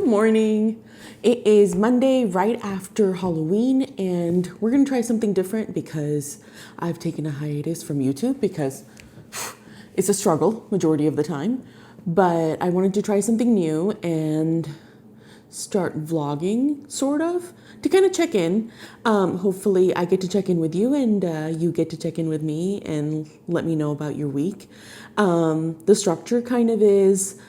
Good morning. It is Monday right after Halloween, and we're gonna try something different because I've taken a hiatus from YouTube because it's a struggle majority of the time. But I wanted to try something new and start vlogging, sort of, to kind of check in. Hopefully I get to check in with you and you get to check in with me and let me know about your week. The structure kind of is,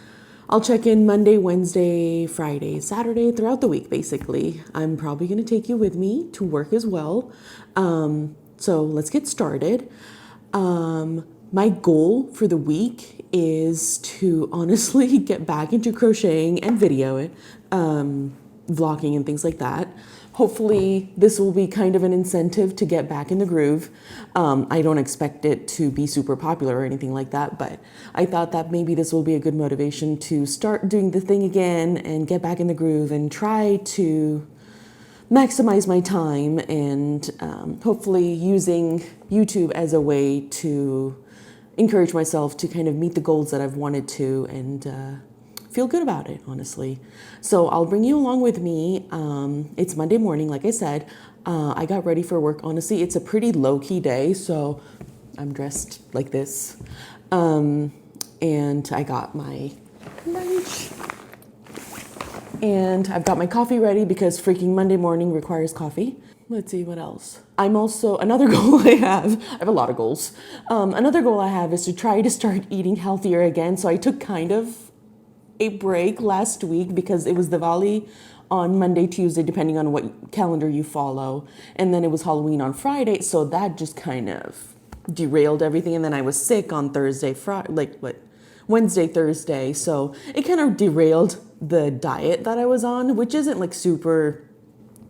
I'll check in Monday, Wednesday, Friday, Saturday, throughout the week, basically. I'm probably going to take you with me to work as well. So let's get started. My goal for the week is to honestly get back into crocheting and video it, vlogging and things like that. Hopefully this will be kind of an incentive to get back in the groove. I don't expect it to be super popular or anything like that, but I thought that maybe this will be a good motivation to start doing the thing again and get back in the groove and try to maximize my time and hopefully using YouTube as a way to encourage myself to kind of meet the goals that I've wanted to and feel good about it, honestly. So I'll bring you along with me. It's Monday morning, like I said. I got ready for work. Honestly, it's a pretty low-key day, so I'm dressed like this. And I got my lunch. And I've got my coffee ready because freaking Monday morning requires coffee. Let's see what else. I'm also, another goal I have a lot of goals. Another goal I have is to try to start eating healthier again. So I took kind of a break last week because it was Diwali on Monday, Tuesday, depending on what calendar you follow. And then it was Halloween on Friday. So that just kind of derailed everything. And then I was sick on Thursday, Wednesday, Thursday. So it kind of derailed the diet that I was on, which isn't like super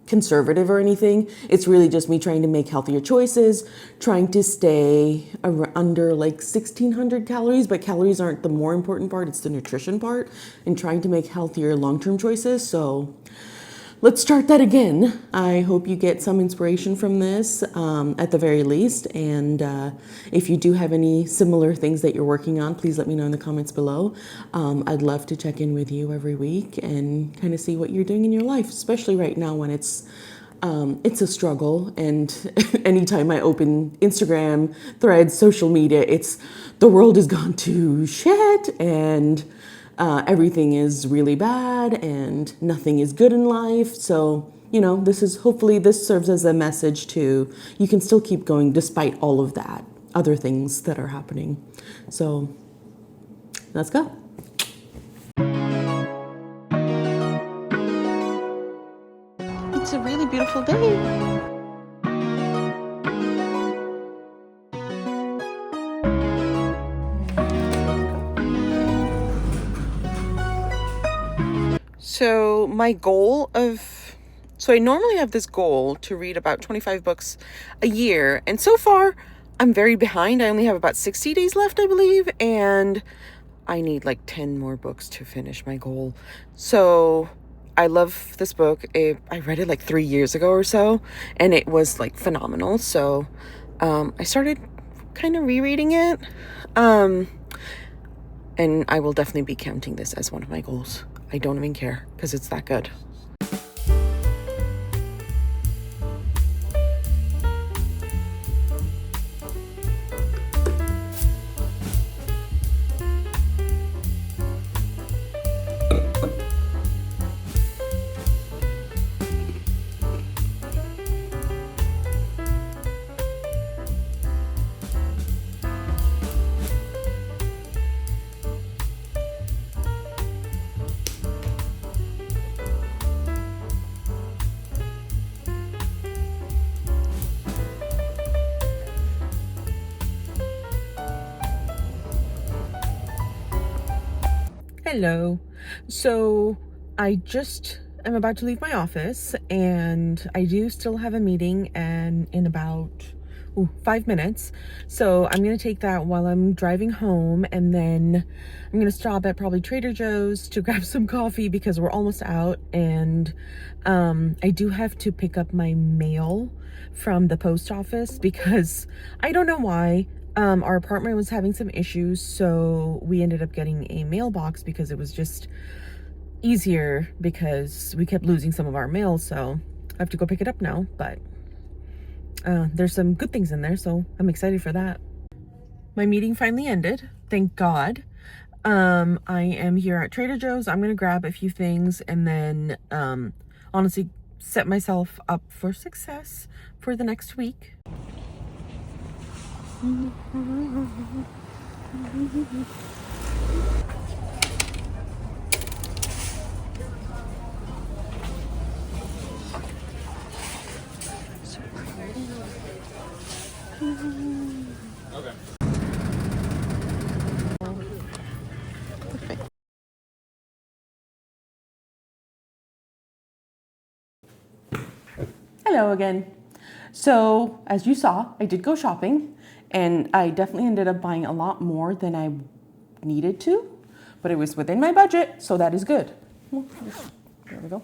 conservative or anything. It's really just me trying to make healthier choices, trying to stay under like 1,600 calories, but calories aren't the more important part, it's the nutrition part, and trying to make healthier long-term choices. So let's start that again. I hope you get some inspiration from this at the very least. And if you do have any similar things that you're working on, please let me know in the comments below. I'd love to check in with you every week and kind of see what you're doing in your life, especially right now when it's a struggle. And anytime I open Instagram, Threads, social media, it's the world has gone to shit and everything is really bad and nothing is good in life. So, you know, hopefully this serves as a message to, you can still keep going despite all of that, other things that are happening. So let's go. It's a really beautiful day. So I normally have this goal to read about 25 books a year. And so far, I'm very behind. I only have about 60 days left, I believe. And I need like 10 more books to finish my goal. So I love this book. I read it like 3 years ago or so, and it was like phenomenal. So I started kind of rereading it. And I will definitely be counting this as one of my goals. I don't even care because it's that good. Hello. So I just am about to leave my office and I do still have a meeting and in about 5 minutes. So I'm going to take that while I'm driving home, and then I'm going to stop at probably Trader Joe's to grab some coffee because we're almost out. And I do have to pick up my mail from the post office because I don't know why. Our apartment was having some issues, so we ended up getting a mailbox because it was just easier because we kept losing some of our mail, so I have to go pick it up now. But there's some good things in there, so I'm excited for that. My meeting finally ended, thank God. I am here at Trader Joe's. I'm gonna grab a few things and then honestly set myself up for success for the next week. Okay. Perfect. Hello again. So as you saw, I did go shopping and I definitely ended up buying a lot more than I needed to, but it was within my budget, so that is good. There we go.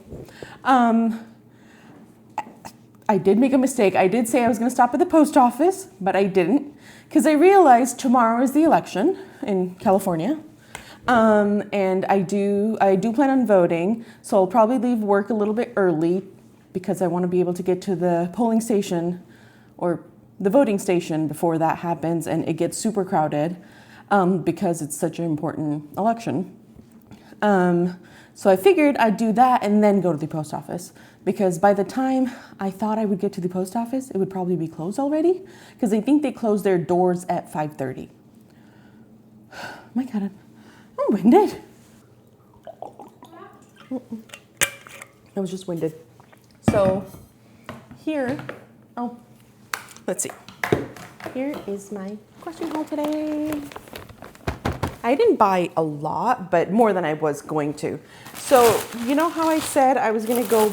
I did make a mistake. I did say I was going to stop at the post office, but I didn't because I realized tomorrow is the election in California. And I do plan on voting, so I'll probably leave work a little bit early because I want to be able to get to the polling station or the voting station before that happens and it gets super crowded because it's such an important election. So I figured I'd do that and then go to the post office because by the time I thought I would get to the post office, it would probably be closed already because I think they close their doors at 5:30. My God, I'm winded. I was just winded. So here, let's see. Here is my question haul today. I didn't buy a lot, but more than I was going to. So you know how I said I was gonna go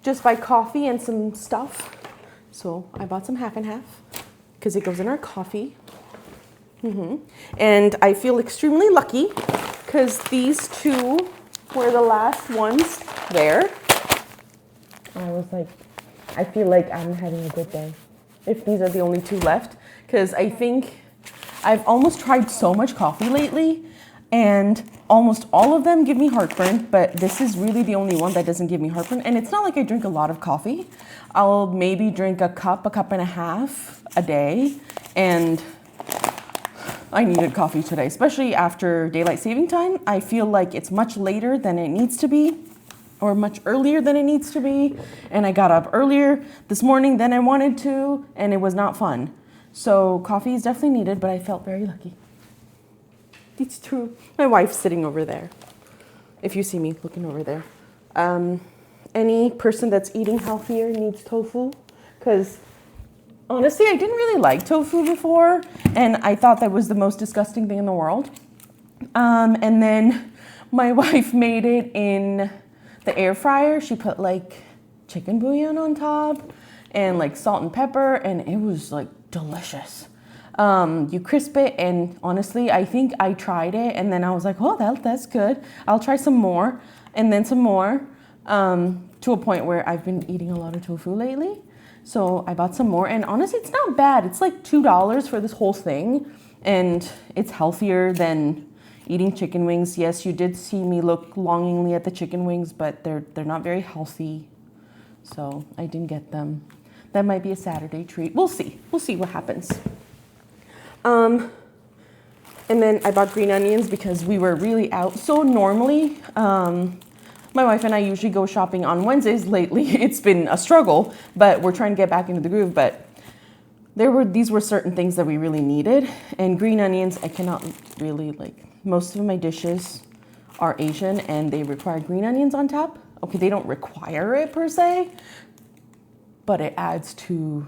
just buy coffee and some stuff? So I bought some half and half because it goes in our coffee. And I feel extremely lucky because these two were the last ones there. I was like, I feel like I'm having a good day if these are the only two left, because I think I've almost tried so much coffee lately and almost all of them give me heartburn, but this is really the only one that doesn't give me heartburn. And it's not like I drink a lot of coffee. I'll maybe drink a cup and a half a day, and I needed coffee today, especially after daylight saving time. I feel like it's much later than it needs to be, or much earlier than it needs to be. And I got up earlier this morning than I wanted to, and it was not fun. So coffee is definitely needed, but I felt very lucky. It's true. My wife's sitting over there. If you see me looking over there. Any person that's eating healthier needs tofu, because honestly, I didn't really like tofu before, and I thought that was the most disgusting thing in the world. And then my wife made it in the air fryer. She put like chicken bouillon on top and like salt and pepper, and it was like delicious. You crisp it, and honestly, I think I tried it, and then I was like, oh, that's good. I'll try some more, and then some more, to a point where I've been eating a lot of tofu lately. So I bought some more, and honestly, it's not bad. It's like $2 for this whole thing, and it's healthier than eating chicken wings. Yes, you did see me look longingly at the chicken wings, but they're not very healthy, so I didn't get them. That might be a Saturday treat. We'll see. We'll see what happens. And then I bought green onions because we were really out. So normally, my wife and I usually go shopping on Wednesdays. Lately, it's been a struggle, but we're trying to get back into the groove. But these were certain things that we really needed. And green onions, I cannot really like. Most of my dishes are Asian and they require green onions on top. Okay, they don't require it per se, but it adds to,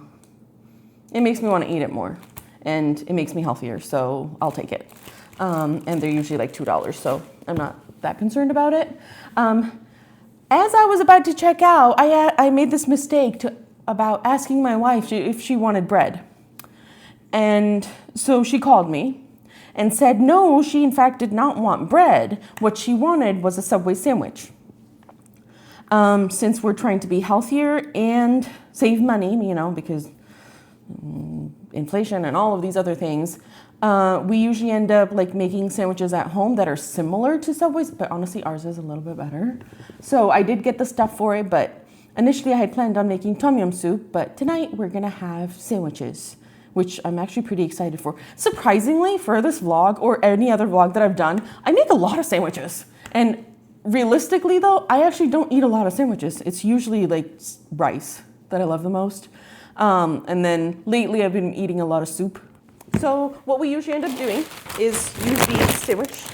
it makes me want to eat it more. And it makes me healthier, so I'll take it. And they're usually like $2, so I'm not that concerned about it. As I was about to check out, I made this mistake about asking my wife if she wanted bread. And so she called me and said, no, she in fact did not want bread. What she wanted was a Subway sandwich. Since we're trying to be healthier and save money, because inflation and all of these other things, We usually end up like making sandwiches at home that are similar to Subway's, but honestly ours is a little bit better. So I did get the stuff for it, but initially I had planned on making tom yum soup, but tonight we're gonna have sandwiches, which I'm actually pretty excited for. Surprisingly, for this vlog or any other vlog that I've done, I make a lot of sandwiches. And realistically though, I actually don't eat a lot of sandwiches. It's usually like rice that I love the most. And then lately I've been eating a lot of soup. So what we usually end up doing is use these sandwich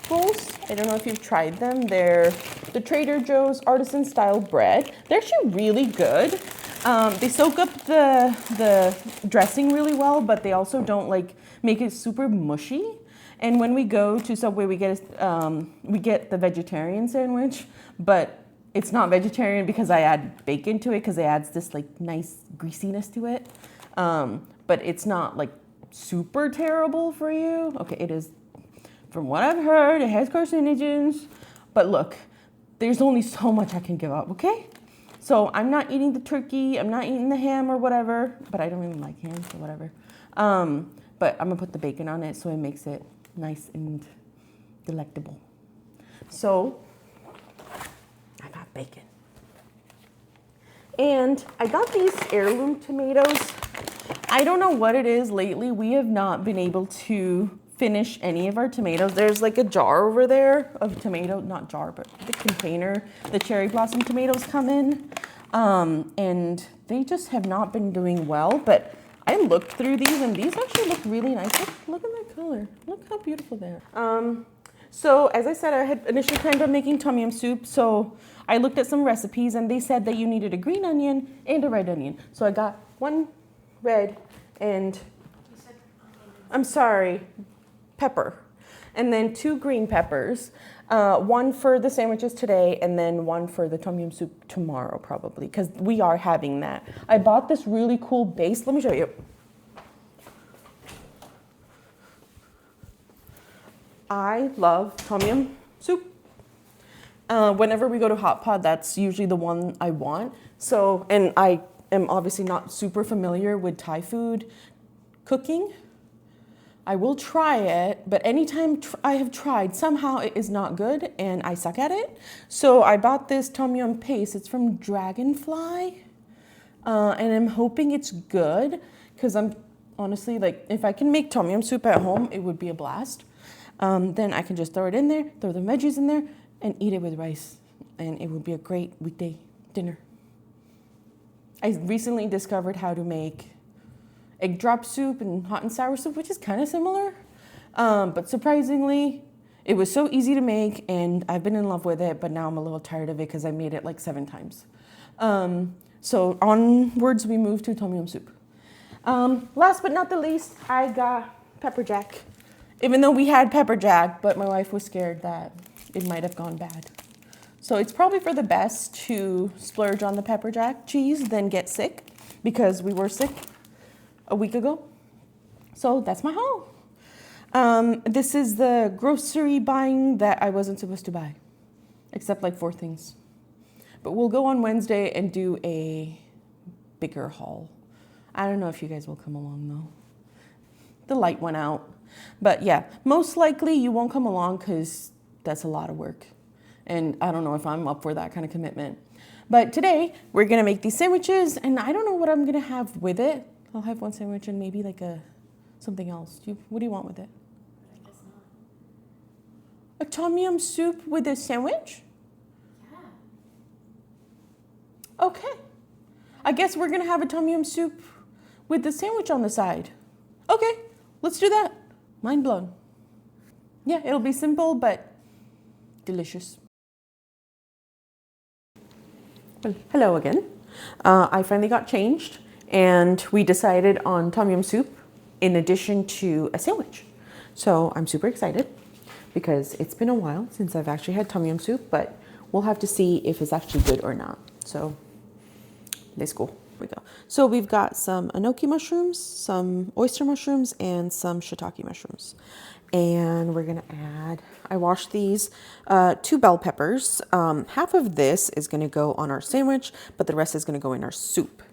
bowls. I don't know if you've tried them. They're the Trader Joe's artisan style bread. They're actually really good. They soak up the dressing really well, but they also don't like make it super mushy. And when we go to Subway, we get the vegetarian sandwich, but it's not vegetarian because I add bacon to it because it adds this like nice greasiness to it. But it's not like super terrible for you. Okay, it is, from what I've heard, it has carcinogens, but look, there's only so much I can give up, okay? So I'm not eating the turkey, I'm not eating the ham or whatever, but I don't really like ham, so whatever. But I'm gonna put the bacon on it so it makes it nice and delectable. So I got bacon. And I got these heirloom tomatoes. I don't know what it is lately. We have not been able to finish any of our tomatoes. There's like a jar over there of tomato, not jar, but the container the cherry blossom tomatoes come in. And they just have not been doing well, but I looked through these and these actually look really nice. Look at that color. Look how beautiful they are. So as I said, I had initially planned on making tom yum soup. So I looked at some recipes and they said that you needed a green onion and a red onion. So I got one red and, I'm sorry, pepper. And then 2 green peppers, one for the sandwiches today and then one for the tom yum soup tomorrow probably, because we are having that. I bought this really cool base. Let me show you. I love tom yum soup. Whenever we go to Hot Pot, that's usually the one I want. So, and I am obviously not super familiar with Thai food cooking. I will try it, but anytime I have tried, somehow it is not good and I suck at it. So I bought this tom yum paste. It's from Dragonfly. And I'm hoping it's good because I'm honestly like, if I can make tom yum soup at home, it would be a blast. Then I can just throw it in there, throw the veggies in there and eat it with rice. And it would be a great weekday dinner. I recently discovered how to make egg drop soup and hot and sour soup, which is kind of similar. But surprisingly, it was so easy to make and I've been in love with it, but now I'm a little tired of it because I made it like 7 times. So onwards we move to tom yum soup. Last but not the least, I got pepper jack. Even though we had pepper jack, but my wife was scared that it might have gone bad. So it's probably for the best to splurge on the pepper jack cheese than get sick, because we were sick a week ago. So that's my haul. This is the grocery buying that I wasn't supposed to buy, except like 4 things. But we'll go on Wednesday and do a bigger haul. I don't know if you guys will come along though. The light went out. But yeah, most likely you won't come along because that's a lot of work. And I don't know if I'm up for that kind of commitment. But today we're gonna make these sandwiches and I don't know what I'm gonna have with it. I'll have one sandwich and maybe like something else. What do you want with it? I guess not. A tom yum soup with a sandwich? Yeah. Okay. I guess we're gonna have a tom yum soup with the sandwich on the side. Okay, let's do that. Mind blown. Yeah, it'll be simple, but delicious. Well, hello again. I finally got changed and we decided on tom yum soup in addition to a sandwich. So I'm super excited because it's been a while since I've actually had tom yum soup, but we'll have to see if it's actually good or not. So let's go. Here we go. So we've got some enoki mushrooms, some oyster mushrooms, and some shiitake mushrooms. And we're gonna add, I washed these, 2 bell peppers. Half of this is gonna go on our sandwich, but the rest is gonna go in our soup.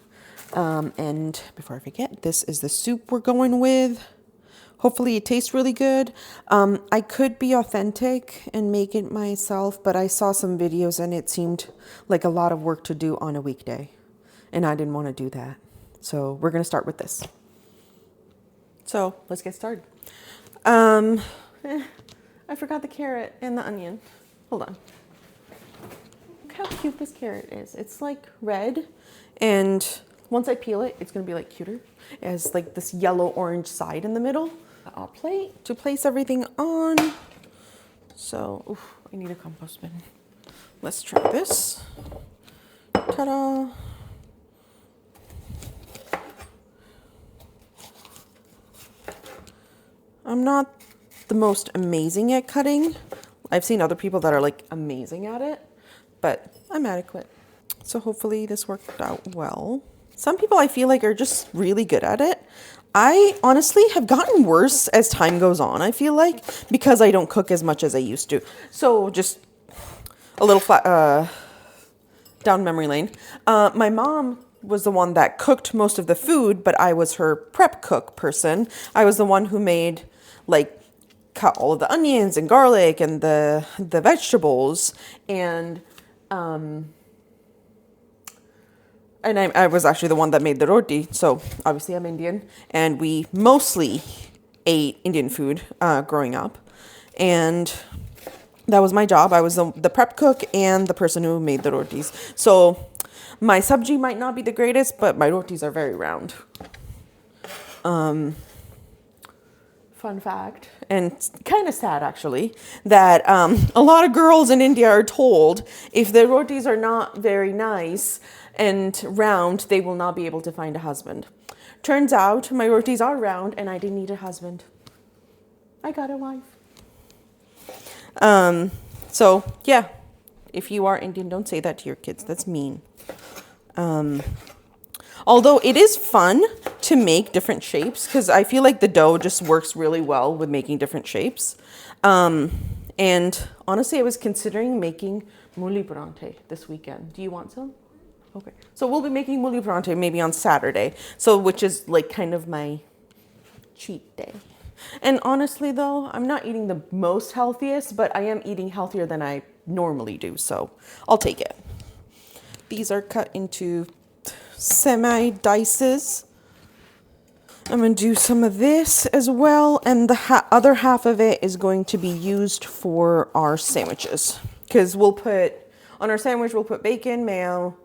And before I forget, this is the soup we're going with. Hopefully it tastes really good. I could be authentic and make it myself, but I saw some videos and it seemed like a lot of work to do on a weekday. And I didn't want to do that. So we're going to start with this. So let's get started. I forgot the carrot and the onion. Hold on. Look how cute this carrot is. It's like red, and once I peel it, it's going to be like cuter. It has like this yellow orange side in the middle. Our plate to place everything on. So, oof, I need a compost bin. Let's try this. Ta-da! I'm not the most amazing at cutting. I've seen other people that are like amazing at it, but I'm adequate. So hopefully this worked out well. Some people I feel like are just really good at it. I honestly have gotten worse as time goes on, I feel like, because I don't cook as much as I used to. So just a little down memory lane. My mom was the one that cooked most of the food, but I was her prep cook person. I was the one who made, like, cut all of the onions and garlic and the vegetables, and I was actually the one that made the roti. So obviously I'm Indian, and we mostly ate Indian food growing up, and that was my job. I was the prep cook and the person who made the rotis. So my sabji might not be the greatest, but my rotis are very round. Fun fact, and kind of sad actually, that a lot of girls in India are told if their rotis are not very nice and round, they will not be able to find a husband. Turns out my rotis are round and I didn't need a husband. I got a wife. So yeah, if you are Indian, don't say that to your kids. That's mean. Although it is fun to make different shapes, because I feel like the dough just works really well with making different shapes. And honestly, I was considering making muli parante this weekend. Do you want some? Okay. So we'll be making muli parante maybe on Saturday. So which is like kind of my cheat day. And honestly though, I'm not eating the most healthiest, but I am eating healthier than I normally do. So I'll take it. These are cut into semi-dices. I'm going to do some of this as well, and the other half of it is going to be used for our sandwiches, because we'll put on our sandwich, we'll put bacon, mayo,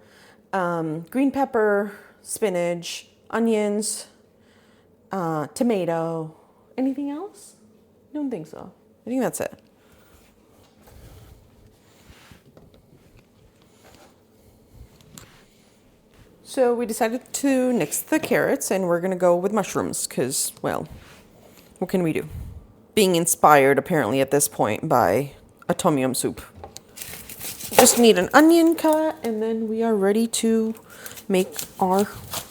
green pepper, spinach, onions, tomato. Anything else? I don't think so. I think that's it. So we decided to nix the carrots, and we're going to go with mushrooms because, well, what can we do? Being inspired, apparently, at this point by a tom yum soup. Just need an onion cut, and then we are ready to make our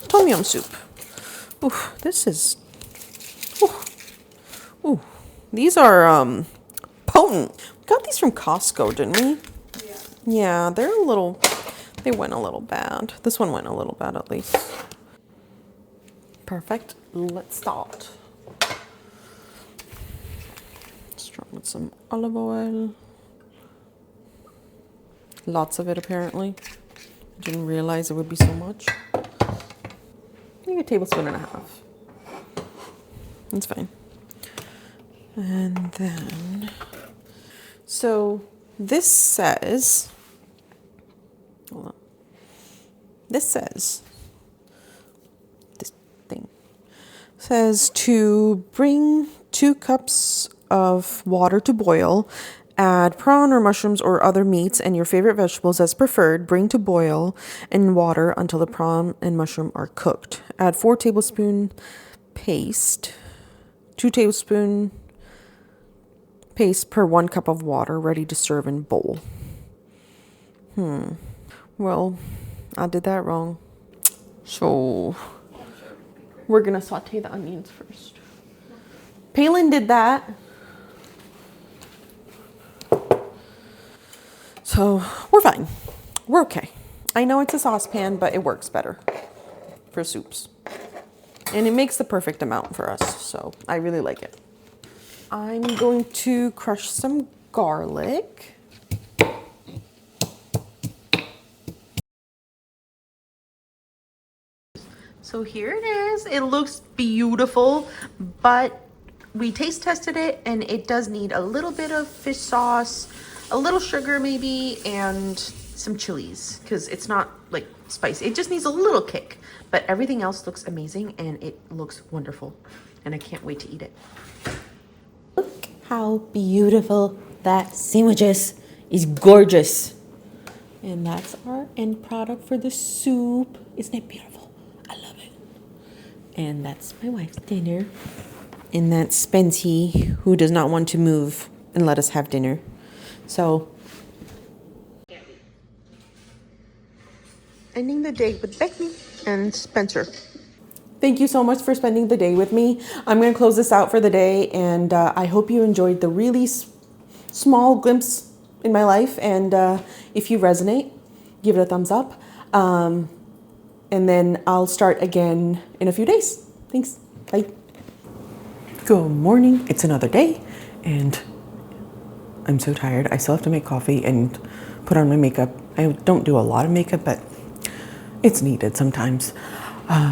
tom yum soup. Ooh, this is... Ooh, these are potent. We got these from Costco, didn't we? Yeah. Yeah, they're a little... They went a little bad. This one went a little bad at least. Perfect. Let's start. Start with some olive oil. Lots of it apparently. Didn't realize it would be so much. I think a tablespoon and a half. That's fine. And then, so this says, hold on. This says, this thing says to bring 2 cups of water to boil, add prawn or mushrooms or other meats and your favorite vegetables as preferred, bring to boil in water until the prawn and mushroom are cooked. Add 4 tablespoon paste, 2 tablespoon paste per 1 cup of water, ready to serve in bowl. Well, I did that wrong. So we're gonna saute the onions first. Palin did that. So we're fine. We're okay. I know it's a saucepan, but it works better for soups. And it makes the perfect amount for us, so I really like it. I'm going to crush some garlic. So here it is. It looks beautiful, but we taste tested it and it does need a little bit of fish sauce, a little sugar maybe, and some chilies because it's not like spicy. It just needs a little kick, but everything else looks amazing and it looks wonderful and I can't wait to eat it. Look how beautiful that sandwich is. It's gorgeous. And that's our end product for the soup. Isn't it beautiful? I love it. And that's my wife's dinner. And that's Spency, who does not want to move and let us have dinner. So, ending the day with Becky and Spencer. Thank you so much for spending the day with me. I'm going to close this out for the day, and I hope you enjoyed the really small glimpse in my life. And if you resonate, give it a thumbs up. And then I'll start again in a few days. Thanks. Bye. Good morning. It's another day, and I'm so tired. I still have to make coffee and put on my makeup. I don't do a lot of makeup, but it's needed sometimes.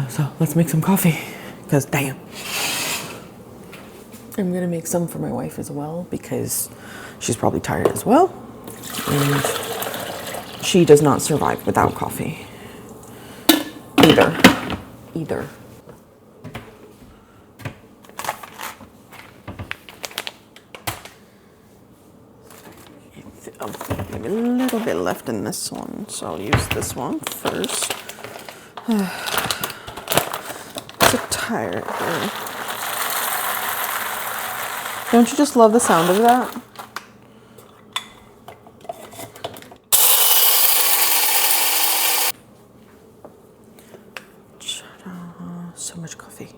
So let's make some coffee, because damn. I'm gonna make some for my wife as well, because she's probably tired as well. And she does not survive without coffee. Either. Maybe a little bit left in this one, so I'll use this one first. So tired. Don't you just love the sound of that? So much coffee.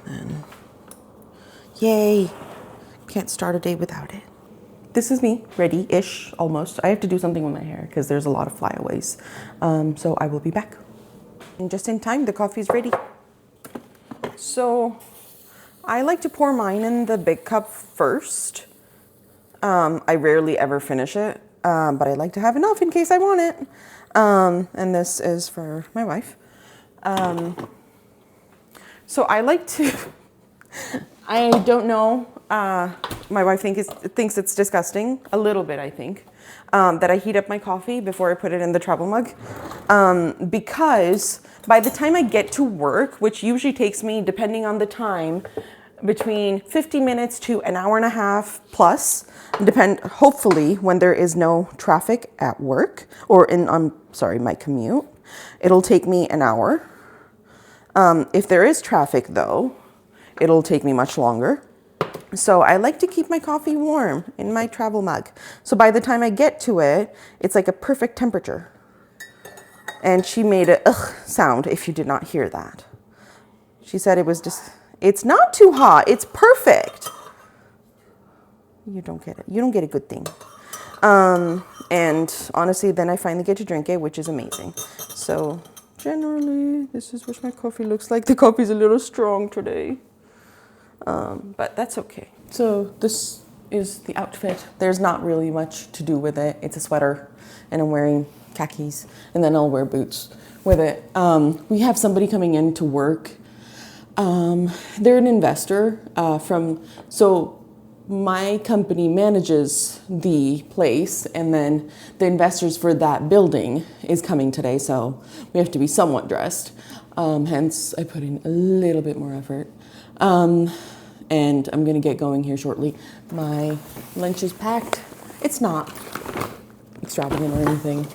And yay! Can't start a day without it. This is me, ready-ish, almost. I have to do something with my hair because there's a lot of flyaways. So I will be back. And just in time, the coffee's ready. So I like to pour mine in the big cup first. I rarely ever finish it, but I like to have enough in case I want it. And this is for my wife. So I like to, I don't know, my wife thinks it's disgusting, a little bit I think, that I heat up my coffee before I put it in the travel mug. Because by the time I get to work, which usually takes me, depending on the time, between 50 minutes to an hour and a half plus, hopefully when there is no traffic at work or in, my commute, it'll take me an hour. If there is traffic though, it'll take me much longer. So I like to keep my coffee warm in my travel mug. So by the time I get to it, it's like a perfect temperature. And she made a ugh sound if you did not hear that. She said it was just, it's not too hot, it's perfect. You don't get it. You don't get a good thing. And honestly, then I finally get to drink it, which is amazing. So generally, this is what my coffee looks like. The coffee's a little strong today. But that's okay. So this is the outfit. There's not really much to do with it. It's a sweater and I'm wearing khakis and then I'll wear boots with it. We have somebody coming in to work. They're an investor so my company manages the place and then the investors for that building is coming today. So we have to be somewhat dressed. Hence I put in a little bit more effort. And I'm gonna get going here shortly. My lunch is packed. It's not extravagant or anything.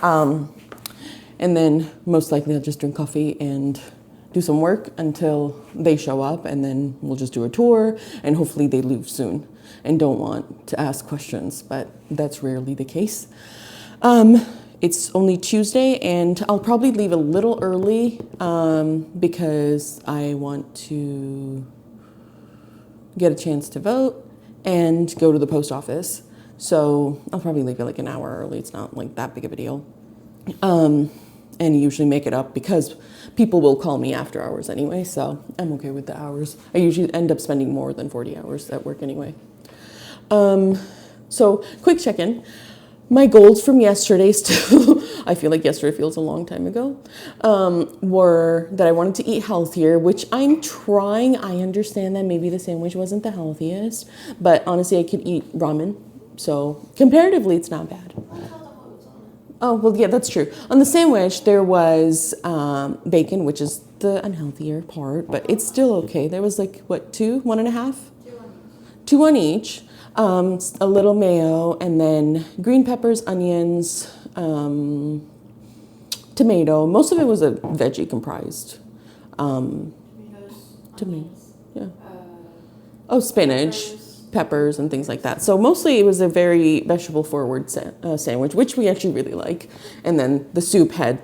And then most likely I'll just drink coffee and do some work until they show up, and then we'll just do a tour and hopefully they leave soon and don't want to ask questions, but that's rarely the case. It's only Tuesday and I'll probably leave a little early because I want to get a chance to vote and go to the post office. So I'll probably leave it like an hour early. It's not like that big of a deal. and usually make it up because people will call me after hours anyway, so I'm okay with the hours. I usually end up spending more than 40 hours at work anyway. So quick check-in. My goals from yesterday still, I feel like yesterday feels a long time ago, were that I wanted to eat healthier, which I'm trying. I understand that maybe the sandwich wasn't the healthiest, but honestly, I could eat ramen. So comparatively, it's not bad. Oh, well, yeah, that's true. On the sandwich, there was bacon, which is the unhealthier part, but it's still okay. There was like, what, two? One and a half? Two on each. A little mayo, and then green peppers, onions, tomato. Most of it was a veggie comprised. Tomato, yeah. Oh, spinach, peppers, and things like that. So mostly it was a very vegetable forward sandwich, which we actually really like. And then the soup had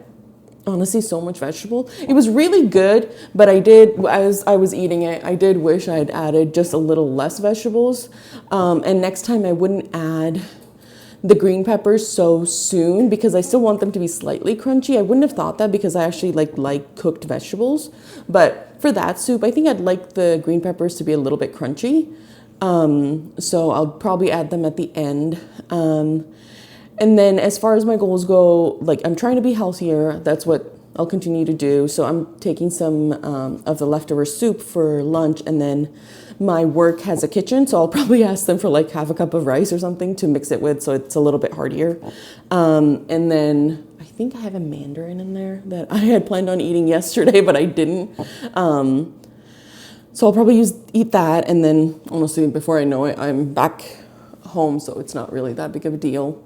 honestly so much vegetable. It was really good, but as I was eating it, I did wish I had added just a little less vegetables. And next time I wouldn't add the green peppers so soon because I still want them to be slightly crunchy. I wouldn't have thought that because I actually like cooked vegetables. But for that soup, I think I'd like the green peppers to be a little bit crunchy. So I'll probably add them at the end. And then as far as my goals go, like I'm trying to be healthier. That's what I'll continue to do. So I'm taking some of the leftover soup for lunch, and then my work has a kitchen, so I'll probably ask them for like half a cup of rice or something to mix it with, so it's a little bit heartier. And then I think I have a mandarin in there that I had planned on eating yesterday, but I didn't. So I'll probably eat that, and then honestly, before I know it, I'm back home, so it's not really that big of a deal.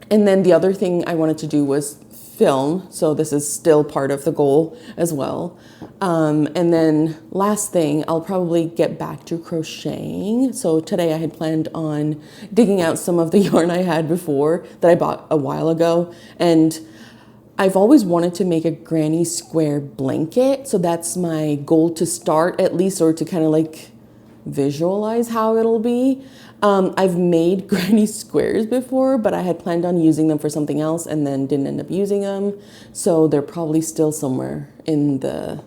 And then the other thing I wanted to do was film, so this is still part of the goal as well. And then last thing, I'll probably get back to crocheting. So today I had planned on digging out some of the yarn I had before that I bought a while ago, and I've always wanted to make a granny square blanket, so that's my goal to start at least, or to kind of like visualize how it'll be. I've made granny squares before, but I had planned on using them for something else and then didn't end up using them. So they're probably still somewhere in the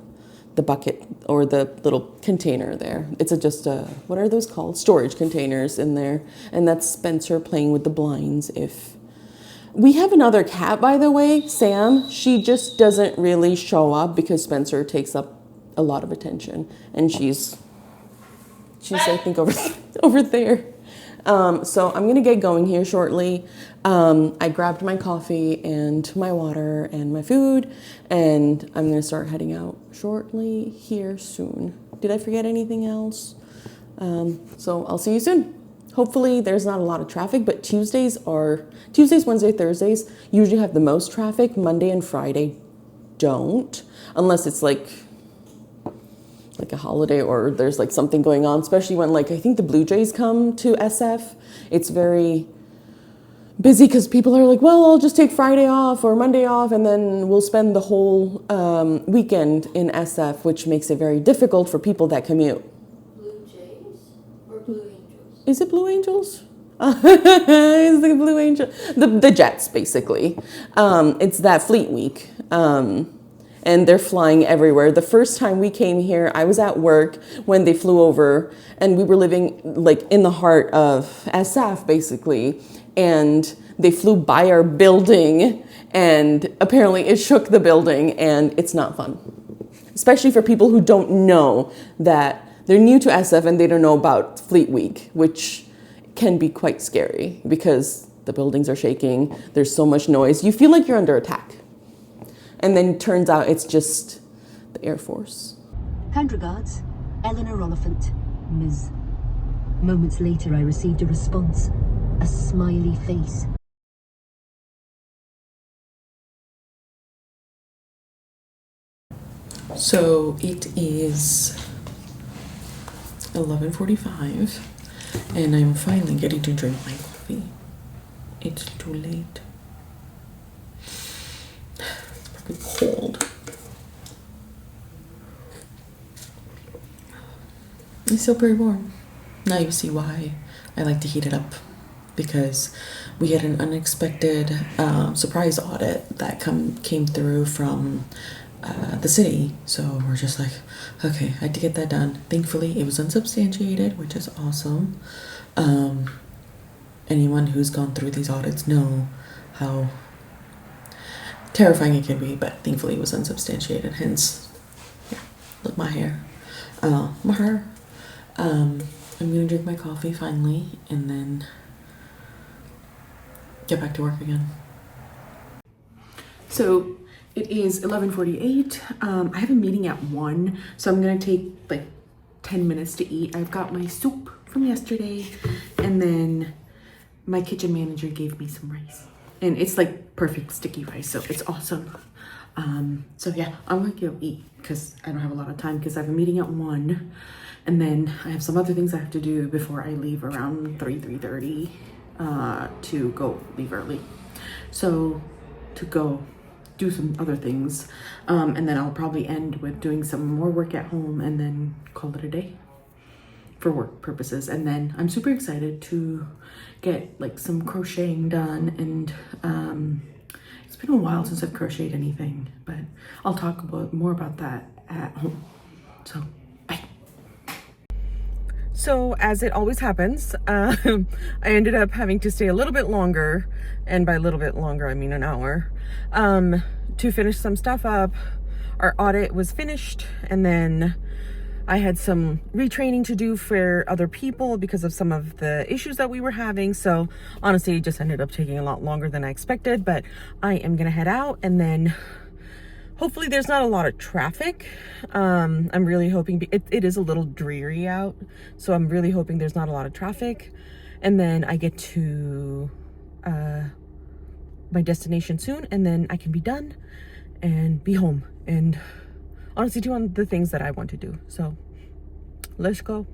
bucket or the little container there. It's just a, what are those called? Storage containers in there. And that's Spencer playing with the blinds. If we have another cat, by the way, Sam, she just doesn't really show up because Spencer takes up a lot of attention, and she's I think over there. So I'm gonna get going here shortly. I grabbed my coffee and my water and my food, and I'm gonna start heading out shortly here soon. Did I forget anything else? So I'll see you soon. Hopefully there's not a lot of traffic, but Tuesdays, Wednesday, Thursdays usually have the most traffic. Monday and Friday don't, unless it's like a holiday or there's like something going on, especially when like I think the Blue Jays come to SF. It's very busy because people are like, well, I'll just take Friday off or Monday off, and then we'll spend the whole weekend in SF, which makes it very difficult for people that commute. Blue Jays or Blue Angels? Is it Blue Angels? It's the Blue Angel, the Jets basically. It's that Fleet Week. And they're flying everywhere. The first time we came here, I was at work when they flew over, and we were living like in the heart of SF basically, and they flew by our building, and apparently it shook the building, and it's not fun. Especially for people who don't know that they're new to SF and they don't know about Fleet Week, which can be quite scary because the buildings are shaking, there's so much noise, you feel like you're under attack. And then turns out it's just the Air Force. Kind regards, Eleanor Oliphant, Ms. Moments later, I received a response. A smiley face. So it is 11:45, and I'm finally getting to drink my coffee. It's too late. Cold. It's still pretty warm. Now you see why I like to heat it up, because we had an unexpected surprise audit that came through from the city. So we're just like, okay, I had to get that done. Thankfully, it was unsubstantiated, which is awesome. Anyone who's gone through these audits know how terrifying it can be, but thankfully it was unsubstantiated. Hence, yeah, look, my hair, my hair. I'm gonna drink my coffee finally, and then get back to work again. So it is 11:48. I have a meeting at 1, so I'm gonna take like 10 minutes to eat. I've got my soup from yesterday, and then my kitchen manager gave me some rice, and it's like perfect sticky rice, so it's awesome. So yeah, I'm gonna go eat because I don't have a lot of time because I have a meeting at 1, and then I have some other things I have to do before I leave around 3:30 to go leave early. So to go do some other things, and then I'll probably end with doing some more work at home and then call it a day for work purposes. And then I'm super excited to get like some crocheting done, and it's been a while since I've crocheted anything, but I'll talk more about that at home. So bye. So as it always happens, I ended up having to stay a little bit longer, and by a little bit longer I mean an hour, to finish some stuff up. Our audit was finished, and then I had some retraining to do for other people because of some of the issues that we were having. So honestly, it just ended up taking a lot longer than I expected, but I am gonna head out, and then hopefully there's not a lot of traffic. I'm really hoping, it is a little dreary out, so I'm really hoping there's not a lot of traffic, and then I get to my destination soon, and then I can be done and be home and honestly do the things that I want to do. So let's go.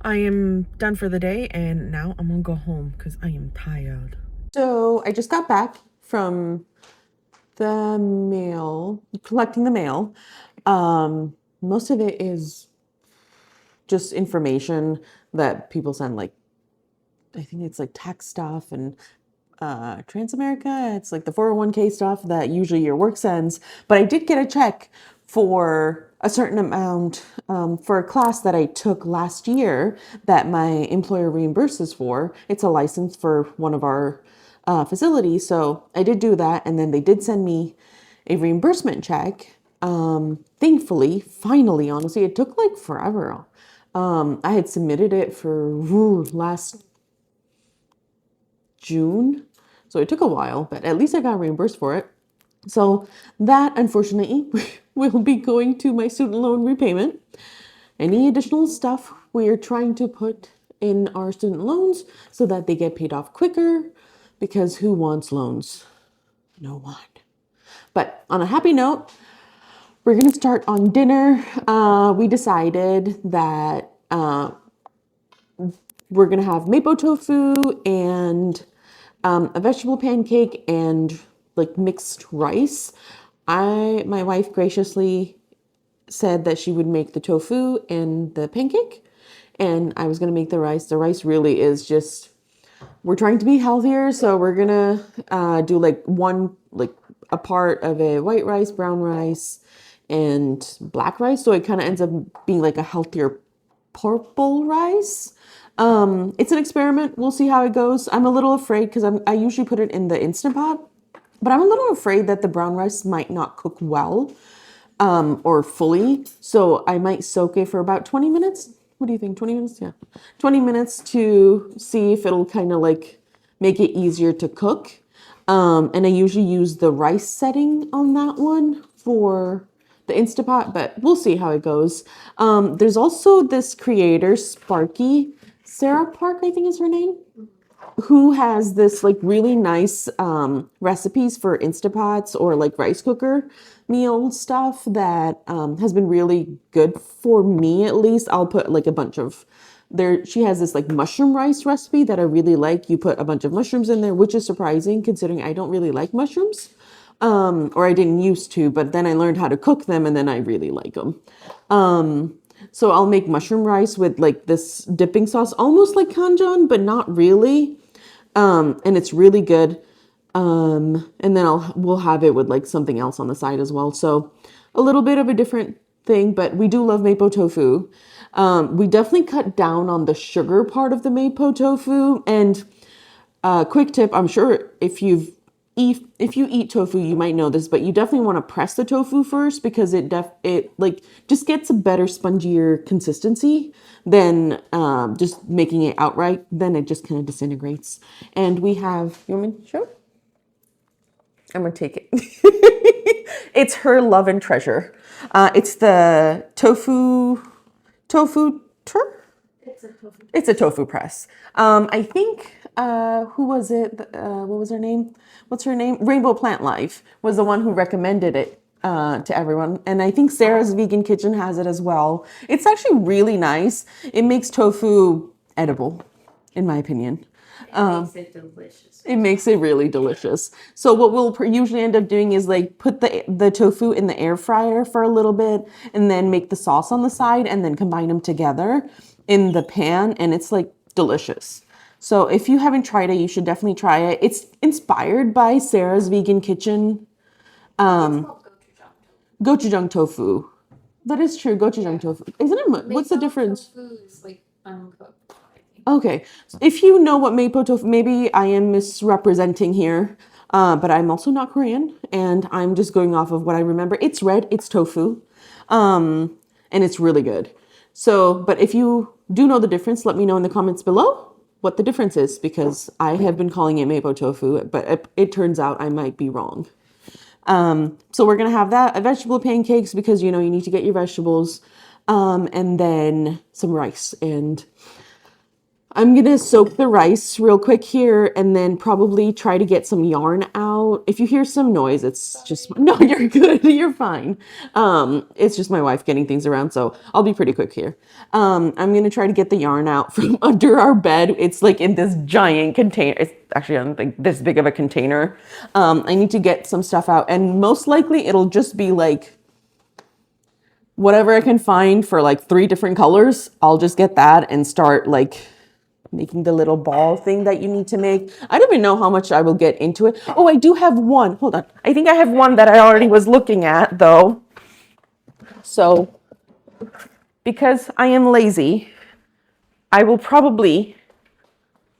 I am done for the day, and now I'm gonna go home because I am tired. So I just got back from the mail, collecting the mail. Most of it is just information that people send, like, I think it's like tax stuff and Transamerica. It's like the 401k stuff that usually your work sends. But I did get a check for a certain amount for a class that I took last year that my employer reimburses for. It's a license for one of our facilities. So I did do that, and then they did send me a reimbursement check. Thankfully, finally, honestly, it took like forever. I had submitted it for last June, so it took a while, but at least I got reimbursed for it. So that, unfortunately, will be going to my student loan repayment. Any additional stuff we're trying to put in our student loans so that they get paid off quicker, because who wants loans? No one. But on a happy note, we're going to start on dinner. We decided that we're going to have mapo tofu and a vegetable pancake and like mixed rice. My wife graciously said that she would make the tofu and the pancake, and I was going to make the rice. The rice really is just, we're trying to be healthier, so we're going to do like a part of a white rice, brown rice, and black rice. So it kind of ends up being like a healthier purple rice. It's an experiment. We'll see how it goes. I'm a little afraid because I usually put it in the Instant Pot, but I'm a little afraid that the brown rice might not cook well or fully. So I might soak it for about 20 minutes. What do you think? 20 minutes? Yeah. 20 minutes to see if it'll kind of like make it easier to cook. And I usually use the rice setting on that one for the Instant Pot, but we'll see how it goes. There's also this creator, Sparky, Sarah Park, I think is her name. who has this like really nice recipes for Instapots or like rice cooker meal stuff that has been really good for me at least. I'll put like a bunch of there. She has this like mushroom rice recipe that I really like. You put a bunch of mushrooms in there, which is surprising considering I don't really like mushrooms. Or I didn't used to, but then I learned how to cook them and then I really like them. So I'll make mushroom rice with like this dipping sauce, almost like kanjan, but not really. And it's really good. And then we'll have it with like something else on the side as well. So a little bit of a different thing, but we do love mapo tofu. We definitely cut down on the sugar part of the mapo tofu. And quick tip, I'm sure if you eat tofu, you might know this, but you definitely want to press the tofu first because it like just gets a better spongier consistency than just making it outright. Then it just kind of disintegrates. And we have, you want me to show? I'm gonna take it. It's her love and treasure. It's the tofu. It's a tofu press. I think who was it? What was her name? What's her name? Rainbow Plant Life was the one who recommended it to everyone. And I think Sarah's Vegan Kitchen has it as well. It's actually really nice. It makes tofu edible, in my opinion. Makes it delicious. It makes it really delicious. So what we'll usually end up doing is like put the tofu in the air fryer for a little bit and then make the sauce on the side and then combine them together in the pan, and it's like delicious. So if you haven't tried it, you should definitely try it. It's inspired by Sarah's Vegan Kitchen. It's called Gochujang tofu. That is true, gochujang tofu. Isn't it? What's the difference? Tofu is like uncooked, I think. Okay, if you know what mapo tofu, maybe I am misrepresenting here, but I'm also not Korean, and I'm just going off of what I remember. It's red, it's tofu, and it's really good. So, but if you do know the difference, let me know in the comments below what the difference is, because I have been calling it mapo tofu, but it turns out I might be wrong. So we're gonna have that, vegetable pancakes, because you know you need to get your vegetables, and then some rice. And I'm gonna soak the rice real quick here and then probably try to get some yarn out. If you hear some noise, it's just, no, you're good, you're fine. It's just my wife getting things around, so I'll be pretty quick here. I'm gonna try to get the yarn out from under our bed. It's like in this giant container. It's actually, I don't think this big of a container. I need to get some stuff out, and most likely it'll just be like whatever I can find for like 3 different colors. I'll just get that and start like making the little ball thing that you need to make. I don't even know how much I will get into it. Oh, I do have one. Hold on. I think I have one that I already was looking at though. So because I am lazy, I will probably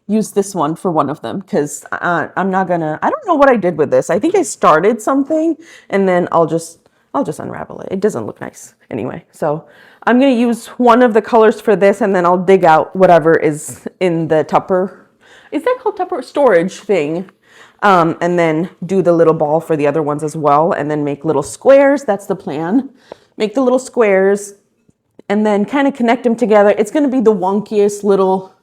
use this one for one of them because I'm not gonna, I don't know what I did with this. I think I started something and then I'll just unravel it. It doesn't look nice anyway. So I'm going to use one of the colors for this, and then I'll dig out whatever is in the Tupper. Is that called Tupper? Storage thing. And then do the little ball for the other ones as well, and then make little squares. That's the plan. Make the little squares and then kind of connect them together. It's going to be the wonkiest little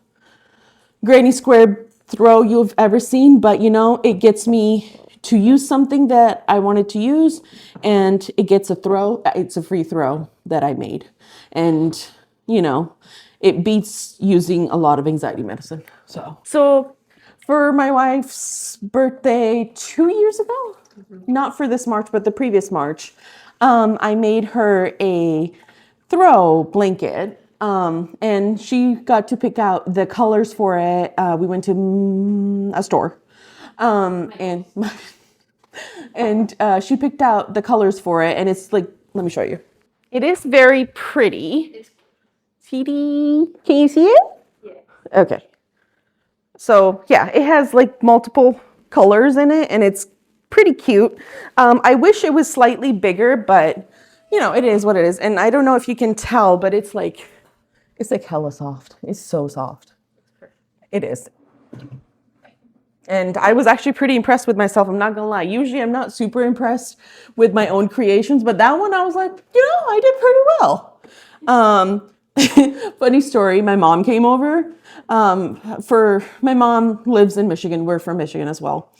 granny square throw you've ever seen, but you know, it gets me to use something that I wanted to use, and it gets a throw. It's a free throw that I made. And, you know, it beats using a lot of anxiety medicine. So for my wife's birthday 2 years ago, not for this March, but the previous March, I made her a throw blanket. And she got to pick out the colors for it. We went to a store. And she picked out the colors for it, and it's like, let me show you. It is very pretty. CD, can you see it? Yeah. Okay. So yeah, it has like multiple colors in it, and it's pretty cute. I wish it was slightly bigger, but you know, it is what it is. And I don't know if you can tell, but it's like hella soft. It's so soft. It is. And I was actually pretty impressed with myself. I'm not gonna lie. Usually I'm not super impressed with my own creations, but that one I was like, you know, I did pretty well. Funny story. My mom came over. My mom lives in Michigan. We're from Michigan as well.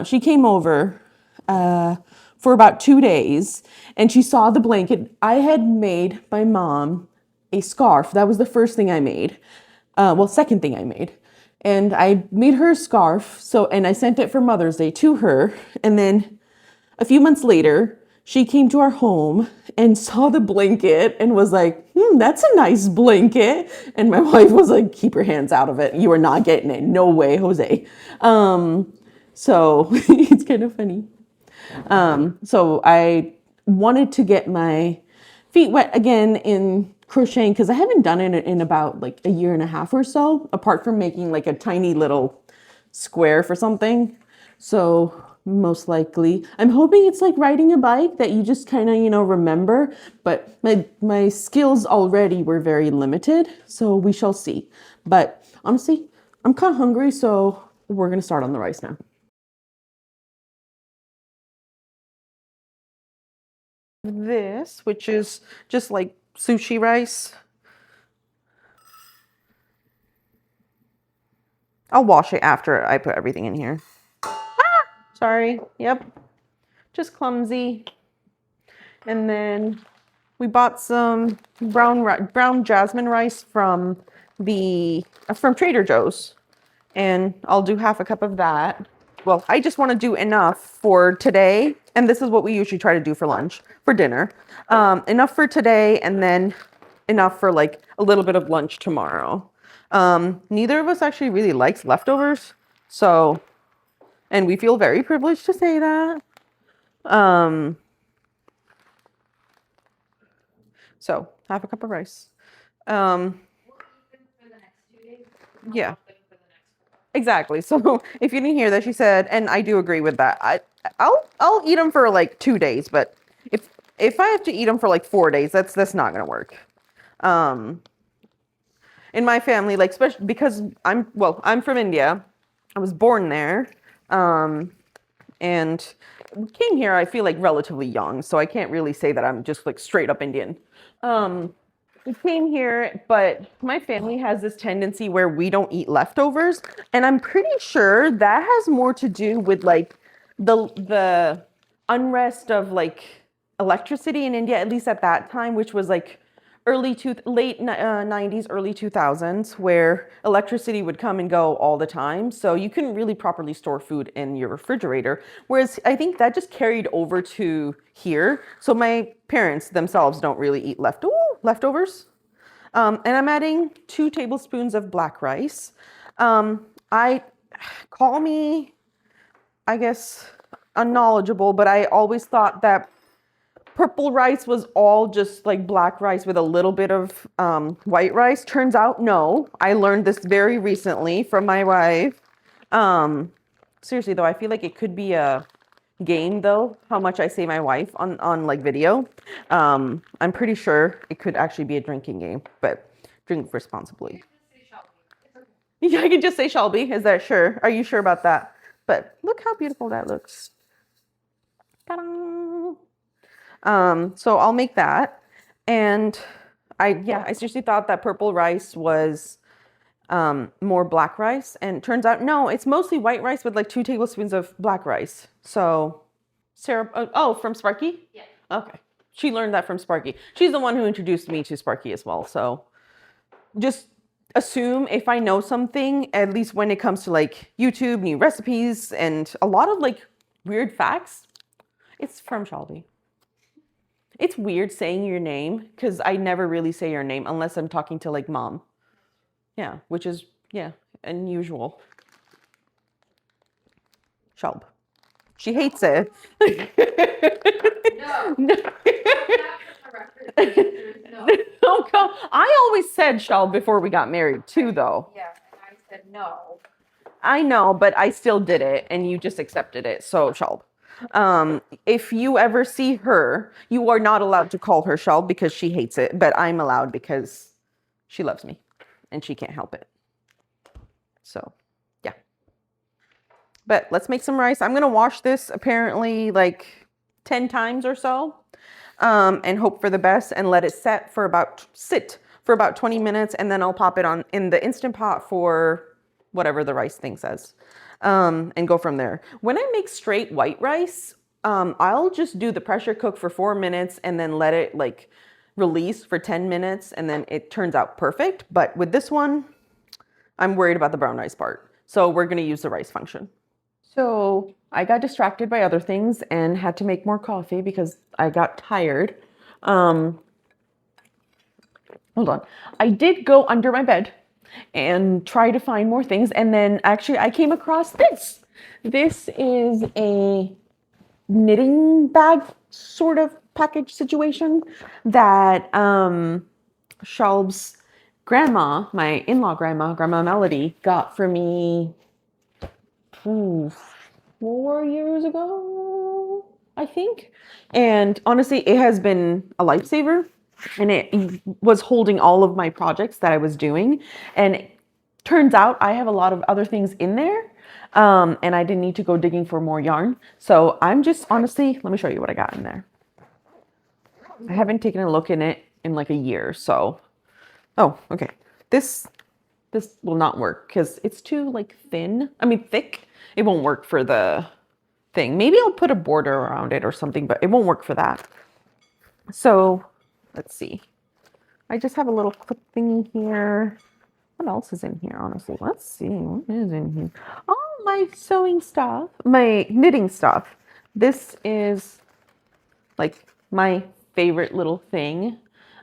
She came over for about 2 days, and she saw the blanket. I had made my mom a scarf. That was the first thing I made. Second thing I made. And I made her a scarf. And I sent it for Mother's Day to her. And then a few months later, she came to our home and saw the blanket and was like, that's a nice blanket. And my wife was like, keep your hands out of it. You are not getting it. No way, Jose. So it's kind of funny. So I wanted to get my feet wet again in crocheting because I haven't done it in about like a year and a half or so, apart from making like a tiny little square for something. So most likely, I'm hoping it's like riding a bike that you just kind of, remember, but my skills already were very limited, so we shall see. But honestly, I'm kind of hungry, so we're going to start on the rice now. This, which is just like sushi rice. I'll wash it after I put everything in here. Sorry. Yep. Just clumsy. And then we bought some brown jasmine rice from Trader Joe's, and I'll do half a cup of that. Well, I just want to do enough for today, and this is what we usually try to do for dinner. Enough for today, and then enough for like a little bit of lunch tomorrow. Neither of us actually really likes leftovers, so, and we feel very privileged to say that. So half a cup of rice. Yeah. Exactly. So if you didn't hear that, she said, and I do agree with that. I'll eat them for like 2 days, but if I have to eat them for like 4 days, that's not gonna work. In my family, like especially because I'm from India. I was born there, and came here. I feel like relatively young, so I can't really say that I'm just like straight up Indian. We came here, but my family has this tendency where we don't eat leftovers, and I'm pretty sure that has more to do with like the unrest of like electricity in India, at least at that time, which was like late 90s, early 2000s, where electricity would come and go all the time. So you couldn't really properly store food in your refrigerator. Whereas I think that just carried over to here. So my parents themselves don't really eat leftovers. And I'm adding 2 tablespoons of black rice. I guess, unknowledgeable, but I always thought that purple rice was all just like black rice with a little bit of white rice. Turns out, no. I learned this very recently from my wife. Seriously though, I feel like it could be a game though, how much I say my wife on like video. I'm pretty sure it could actually be a drinking game, but drink responsibly. Yeah, I can just say Shelby. Is that sure? Are you sure about that? But look how beautiful that looks. Ta-da! So I'll make that. And I seriously thought that purple rice was more black rice, and it turns out, no, it's mostly white rice with like 2 tablespoons of black rice. So Sarah, from Sparky? Yeah. Okay. She learned that from Sparky. She's the one who introduced me to Sparky as well. So just assume if I know something, at least when it comes to like YouTube, new recipes, and a lot of like weird facts, it's from Shelby. It's weird saying your name because I never really say your name unless I'm talking to like mom. Yeah, which is, unusual. Shelb. She hates it. No. No. I always said Shelb before we got married too, though. Yeah, and I said no. I know, but I still did it and you just accepted it. So Shelb. If you ever see her, you are not allowed to call her Shelb because she hates it, but I'm allowed because she loves me and she can't help it. So, yeah. But let's make some rice. I'm going to wash this apparently like 10 times or so, and hope for the best and let it sit for for about 20 minutes, and then I'll pop it on in the Instant Pot for whatever the rice thing says, and go from there. When I make straight white rice, I'll just do the pressure cook for 4 minutes and then let it like release for 10 minutes, and then it turns out perfect. But with this one, I'm worried about the brown rice part. So we're gonna use the rice function. So I got distracted by other things and had to make more coffee because I got tired. Hold on. I did go under my bed and try to find more things. And then actually I came across this. This is a knitting bag sort of package situation that Shelb's grandma, my in-law grandma, Grandma Melody, got for me 4 years ago, I think. And honestly, it has been a lifesaver, and it was holding all of my projects that I was doing. And it turns out I have a lot of other things in there, and I didn't need to go digging for more yarn. So I'm just honestly, let me show you what I got in there. I haven't taken a look in it in like a year, so. Oh, okay. This will not work because it's too like thick. It won't work for the thing. Maybe I'll put a border around it or something, but it won't work for that. So let's see. I just have a little clip thingy here. What else is in here, honestly? Let's see. What is in here? Oh, my sewing stuff, my knitting stuff. This is like my favorite little thing.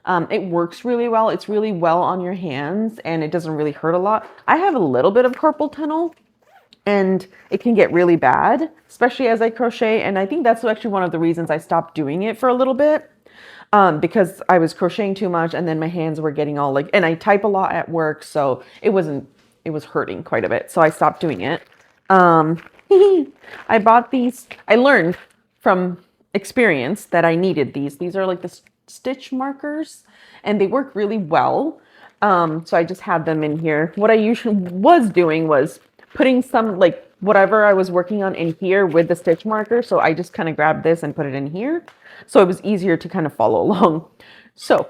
It works really well. It's really well on your hands, and it doesn't really hurt a lot. I have a little bit of carpal tunnel, and it can get really bad, especially as I crochet. And I think that's actually one of the reasons I stopped doing it for a little bit, because I was crocheting too much, and then my hands were getting all like, and I type a lot at work, so it was hurting quite a bit. So I stopped doing it. I bought these. I learned from experience that I needed these. These are like the stitch markers, and they work really well. So I just had them in here. What I usually was doing was putting some like whatever I was working on in here with the stitch marker. So I just kind of grabbed this and put it in here. So it was easier to kind of follow along. So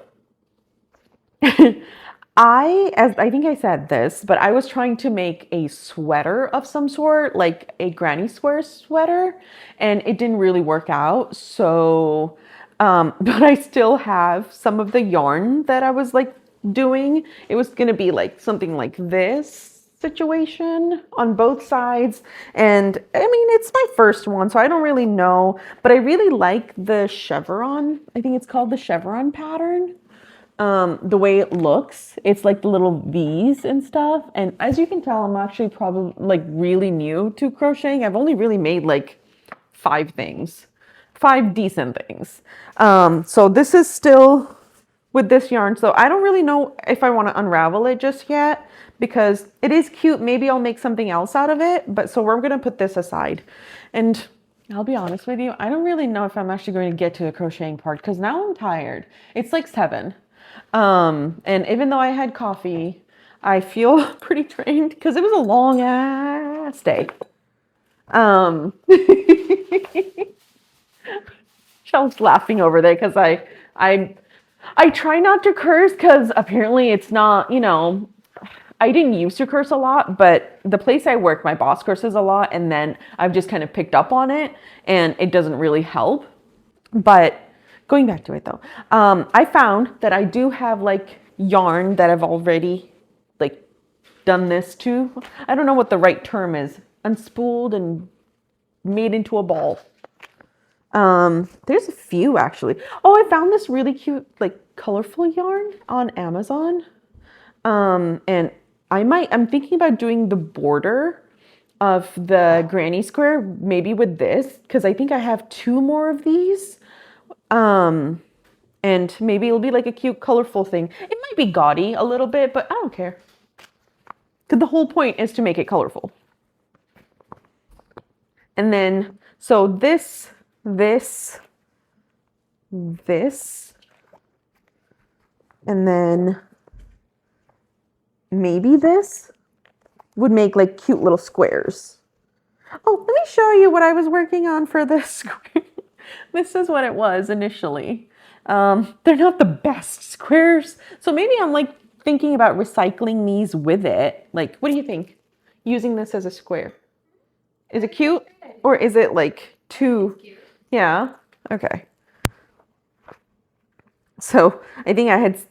I think I said this, but I was trying to make a sweater of some sort, like a granny square sweater, and it didn't really work out. So, but I still have some of the yarn that I was like doing. It was going to be like something like this situation on both sides. And I mean, it's my first one, so I don't really know, but I really like the chevron. I think it's called the chevron pattern. The way it looks, it's like the little V's and stuff. And as you can tell, I'm actually probably like really new to crocheting. I've only really made like 5 decent things. So this is still with this yarn. So I don't really know if I want to unravel it just yet because it is cute. Maybe I'll make something else out of it. But so we're going to put this aside. And I'll be honest with you, I don't really know if I'm actually going to get to the crocheting part because now I'm tired. It's like 7. And even though I had coffee, I feel pretty drained because it was a long ass day. Shell's laughing over there because I try not to curse because apparently it's not, you know, I didn't used to curse a lot, but the place I work, my boss curses a lot, and then I've just kind of picked up on it, and it doesn't really help. But going back to it though, I found that I do have like yarn that I've already like done this to. I don't know what the right term is. Unspooled and made into a ball. There's a few actually. Oh, I found this really cute like colorful yarn on Amazon. And I'm thinking about doing the border of the granny square maybe with this because I think I have 2 more of these. And maybe it'll be like a cute, colorful thing. It might be gaudy a little bit, but I don't care. Because the whole point is to make it colorful. And then, so this, and then maybe this would make like cute little squares. Oh, let me show you what I was working on for this square. This is what it was initially. They're not the best squares, So maybe I'm like thinking about recycling these with it. Like, what do you think? Using this as a square. Is it cute? Or is it like too, yeah, okay. So I think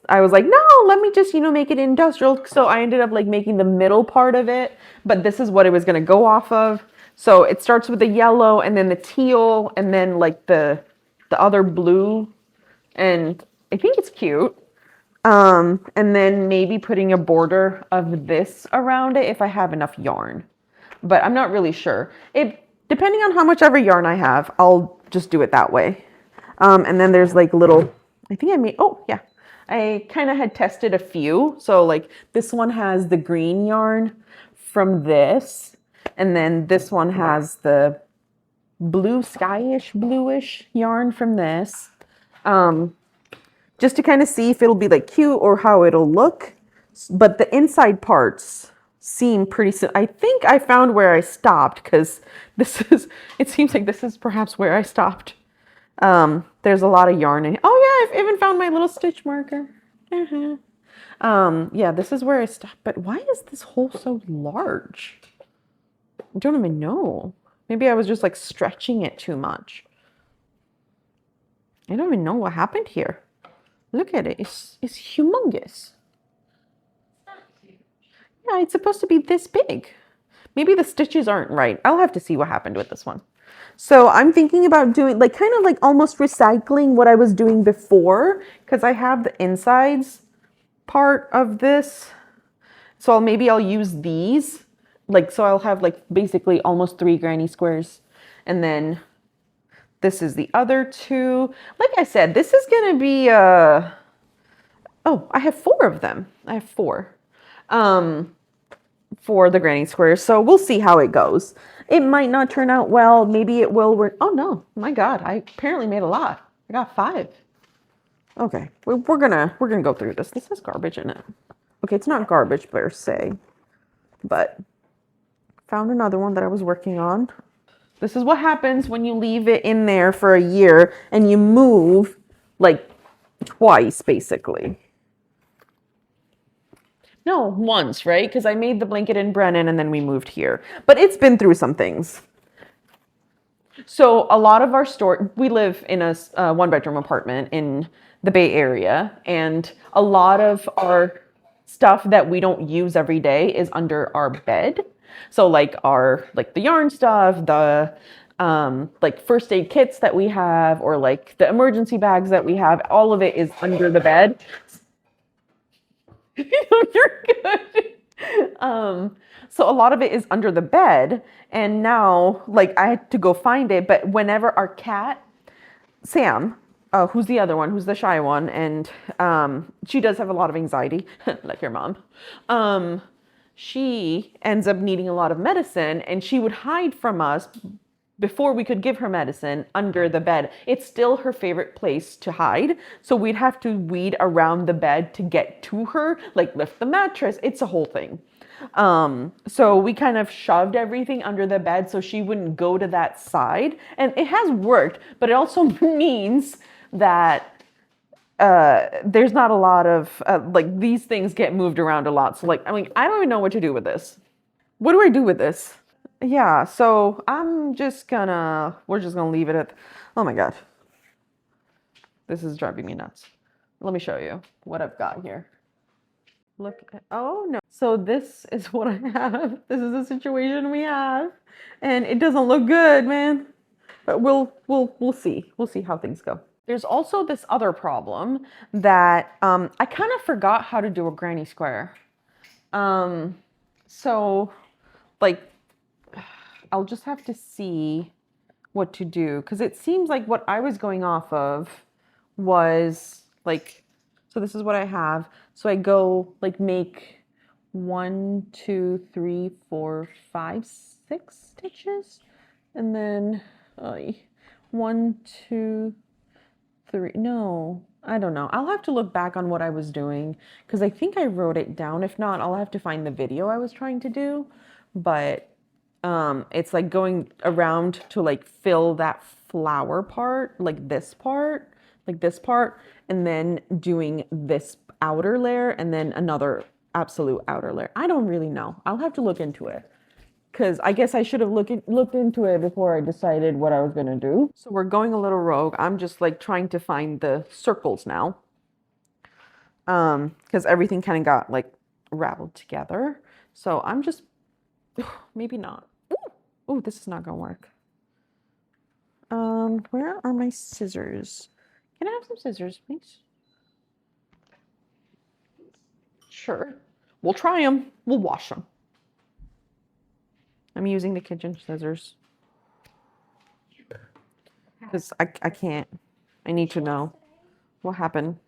I was like, no, let me just, make it industrial. So I ended up like making the middle part of it, but this is what it was going to go off of. So it starts with the yellow and then the teal and then like the other blue. And I think it's cute. And then maybe putting a border of this around it if I have enough yarn, but I'm not really sure. Depending on how much ever yarn I have, I'll just do it that way. And then there's like little, I think I made, oh yeah, I kind of had tested a few. So like this one has the green yarn from this, and then this one has the blue skyish, bluish yarn from this. Just to kind of see if it'll be like cute or how it'll look. But the inside parts seem pretty, I think I found where I stopped because it seems like this is perhaps where I stopped. There's a lot of yarn in. Oh yeah, I've even found my little stitch marker. Yeah, this is where I stopped. But why is this hole so large? I don't even know. Maybe I was just like stretching it too much. I don't even know what happened here. Look at it. It's humongous. Yeah, it's supposed to be this big. Maybe the stitches aren't right. I'll have to see what happened with this one. So I'm thinking about doing like kind of like almost recycling what I was doing before, because I have the insides part of this. So maybe I'll use these. Like, so I'll have like basically almost 3 granny squares. And then this is the other 2. Like I said, this is going to be, oh, I have 4 of them. I have 4 for the granny squares. So we'll see how it goes. It might not turn out well. Maybe it will work. Oh no, my God, I apparently made a lot. I got 5. Okay, we're gonna go through this. This has garbage in it. Okay, it's not garbage per se, but found another one that I was working on. This is what happens when you leave it in there for a year and you move like twice, basically. No, once, right? Because I made the blanket in Brennan and then we moved here. But it's been through some things. So a lot of our store, we live in a 1-bedroom apartment in the Bay Area, and a lot of our stuff that we don't use every day is under our bed. So like the yarn stuff, the like first aid kits that we have, or like the emergency bags that we have, all of it is under the bed. You're good. So a lot of it is under the bed, and now like I had to go find it. But whenever our cat, Sam, who's the other one, who's the shy one, and she does have a lot of anxiety, like your mom. She ends up needing a lot of medicine, and she would hide from us before we could give her medicine under the bed. It's still her favorite place to hide. So we'd have to weed around the bed to get to her, like lift the mattress. It's a whole thing. So we kind of shoved everything under the bed so she wouldn't go to that side. And it has worked, but it also means that there's not a lot of, like these things get moved around a lot. So like, I mean, I don't even know what to do with this. What do I do with this? Yeah, so we're just gonna leave it at, oh my God. This is driving me nuts. Let me show you what I've got here. Look at, oh no. So this is what I have. This is the situation we have. And it doesn't look good, man. But we'll see. We'll see how things go. There's also this other problem that I kind of forgot how to do a granny square. So like, I'll just have to see what to do, because it seems like what I was going off of was like, so this is what I have. So I go like make 1, 2, 3, 4, 5, 6 stitches, and then 1, 2, 3. No, I don't know. I'll have to look back on what I was doing, because I think I wrote it down. If not, I'll have to find the video I was trying to do. But it's like going around to like fill that flower part, like this part, and then doing this outer layer and then another absolute outer layer. I don't really know. I'll have to look into it. Because I guess I should have looked into it before I decided what I was going to do. So we're going a little rogue. I'm just like trying to find the circles now. Because everything kind of got like raveled together. So I'm just, maybe not. Ooh, this is not going to work. Where are my scissors? Can I have some scissors, please? Sure. We'll try them. We'll wash them. I'm using the kitchen scissors because I can't. I need to know what happened.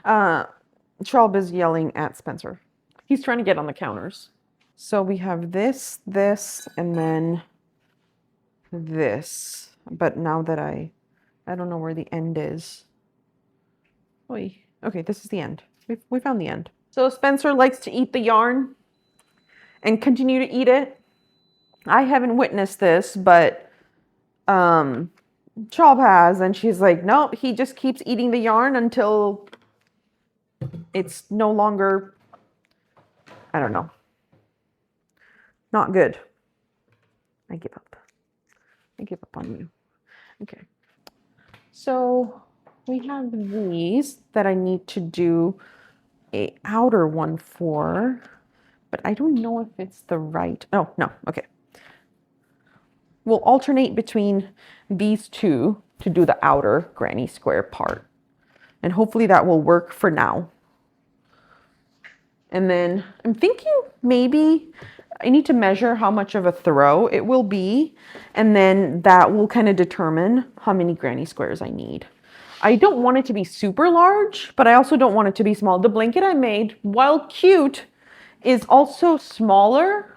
Charles is yelling at Spencer. He's trying to get on the counters. So we have this, and then this. But now that I don't know where the end is. Oy. Okay, this is the end. We found the end. So Spencer likes to eat the yarn and continue to eat it. I haven't witnessed this, but Chop has, and she's like, nope, he just keeps eating the yarn until it's no longer, I don't know, not good. I give up. I give up on you. Okay. So we have these that I need to do a outer one for, but I don't know if it's the right, oh, no, okay. We'll alternate between these two to do the outer granny square part. And hopefully that will work for now. And then I'm thinking maybe I need to measure how much of a throw it will be. And then that will kind of determine how many granny squares I need. I don't want it to be super large, but I also don't want it to be small. The blanket I made, while cute, is also smaller.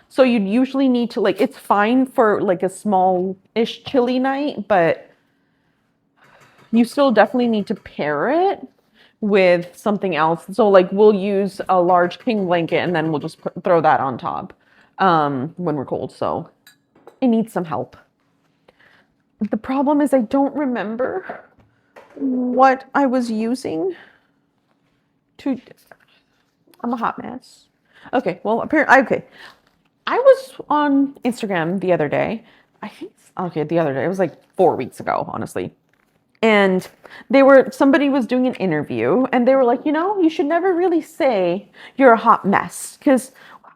So you'd usually need to, like, it's fine for like a small-ish chilly night, but you still definitely need to pair it with something else. So like we'll use a large king blanket and then we'll just throw that on top when we're cold. So it needs some help. The problem is I don't remember what I was using to, I'm a hot mess. Okay, well, apparently, okay. I was on Instagram the other day. I think, okay, the other day. It was like 4 weeks ago, honestly. And somebody was doing an interview and they were like, you know, you should never really say you're a hot mess. Because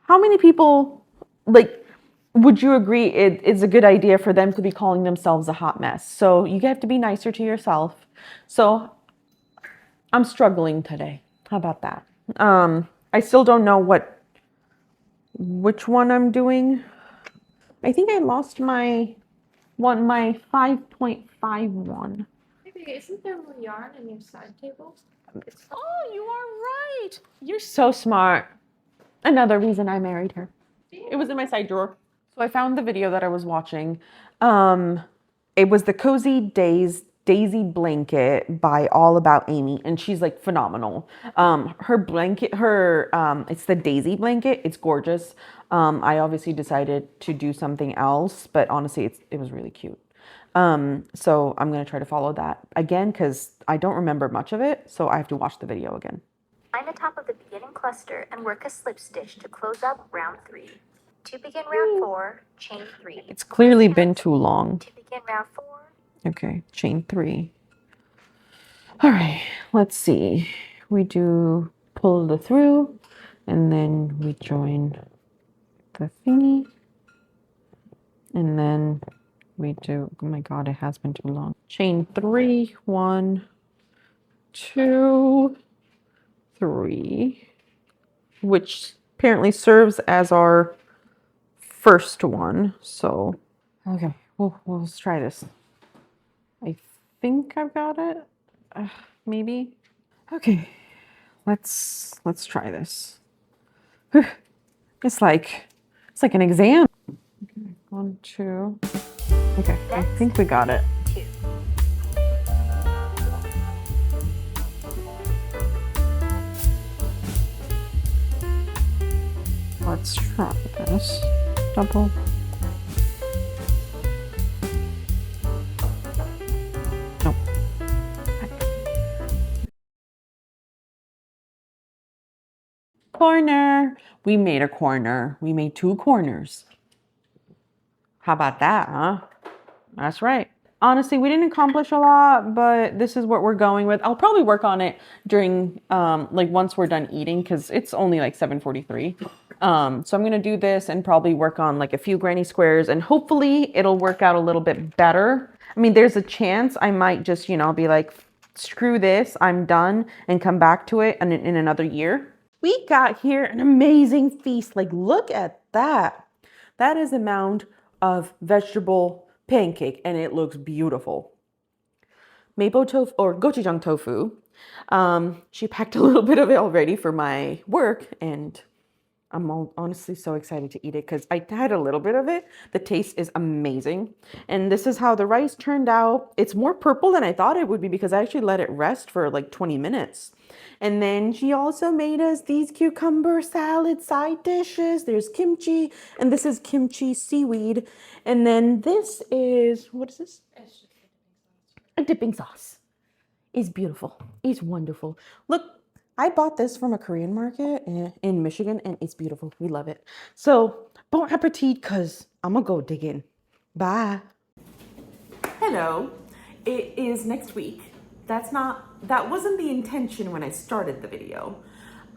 how many people, like, would you agree it's a good idea for them to be calling themselves a hot mess? So you have to be nicer to yourself. So I'm struggling today. How about that? I still don't know which one I'm doing. I think I lost my 5.5 Maybe isn't there more yarn in your side table? Oh, you are right. You're so smart. Another reason I married her. It was in my side drawer. So I found the video that I was watching. It was the Cozy Days Daisy blanket by All About Amy, and she's like phenomenal. Her blanket, it's the Daisy blanket. It's gorgeous. I obviously decided to do something else, but honestly, it was really cute. So I'm gonna try to follow that again because I don't remember much of it, so I have to watch the video again. Find the top of the beginning cluster and work a slip stitch to close up round 3. To begin round 4, chain 3. It's clearly been too long. To begin round 4. Okay, chain 3. All right, let's see. We do pull the through, and then we join the thingy, and then we do, oh my God, it has been too long. Chain 3, 1, 2, 3, which apparently serves as our first one. So, okay, let's try this. I think I've got it. Maybe. Okay, let's try this. It's like an exam. Okay, 1, 2. Okay, I think we got it. 2. Let's try this. Double. Corner. We made a corner. We made 2 corners. How about that, huh? That's right. Honestly, we didn't accomplish a lot, but this is what we're going with. I'll probably work on it during, like once we're done eating, because it's only like 7:43. So I'm going to do this and probably work on like a few granny squares, and hopefully it'll work out a little bit better. I mean, there's a chance I might just, be like, screw this, I'm done, and come back to it in another year. We got here an amazing feast. Like, look at that. That is a mound of vegetable pancake, and it looks beautiful. Mapo tofu or gochujang tofu. She packed a little bit of it already for my work, and I'm honestly so excited to eat it because I had a little bit of it. The taste is amazing. And this is how the rice turned out. It's more purple than I thought it would be because I actually let it rest for like 20 minutes. And then she also made us these cucumber salad side dishes. There's kimchi, and this is kimchi seaweed. And then this is, what is this? It's just a dipping sauce. It's beautiful. It's wonderful. Look, I bought this from a Korean market in Michigan, and it's beautiful. We love it. So, bon appetit, because I'm going to go dig in. Bye. Hello. It is next week. That wasn't the intention when I started the video.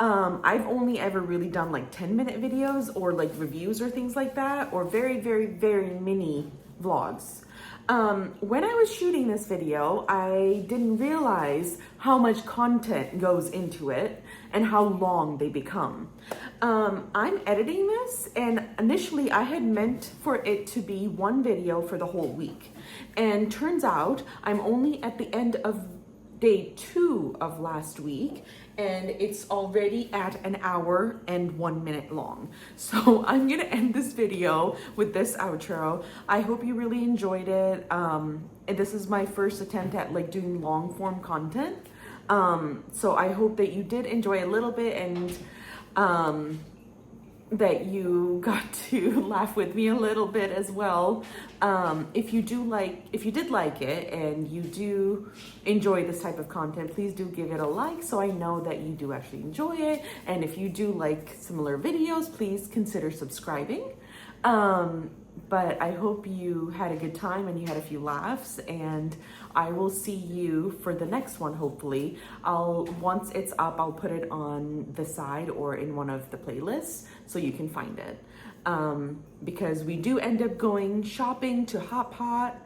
I've only ever really done like 10-minute videos or like reviews or things like that, or very, very, very mini vlogs. When I was shooting this video, I didn't realize how much content goes into it and how long they become. I'm editing this, and initially I had meant for it to be one video for the whole week. And turns out I'm only at the end of day 2 of last week, and it's already at an hour and 1 minute long. So I'm gonna end this video with this outro. I hope you really enjoyed it. And this is my first attempt at like doing long form content. So I hope that you did enjoy a little bit, and that you got to laugh with me a little bit as well. If you did like it and you do enjoy this type of content, please do give it a like so I know that you do actually enjoy it. And if you do like similar videos, please consider subscribing. But I hope you had a good time and you had a few laughs, and I will see you for the next one, hopefully. Once it's up, I'll put it on the side or in one of the playlists so you can find it. Because we do end up going shopping to Hot Pot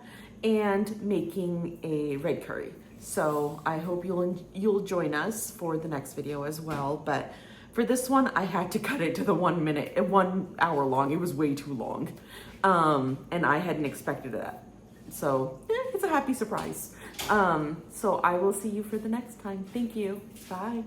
and making a red curry. So I hope you'll join us for the next video as well. But for this one, I had to cut it to the 1 hour long. It was way too long. And I hadn't expected that. So it's a happy surprise. So I will see you for the next time. Thank you. Bye.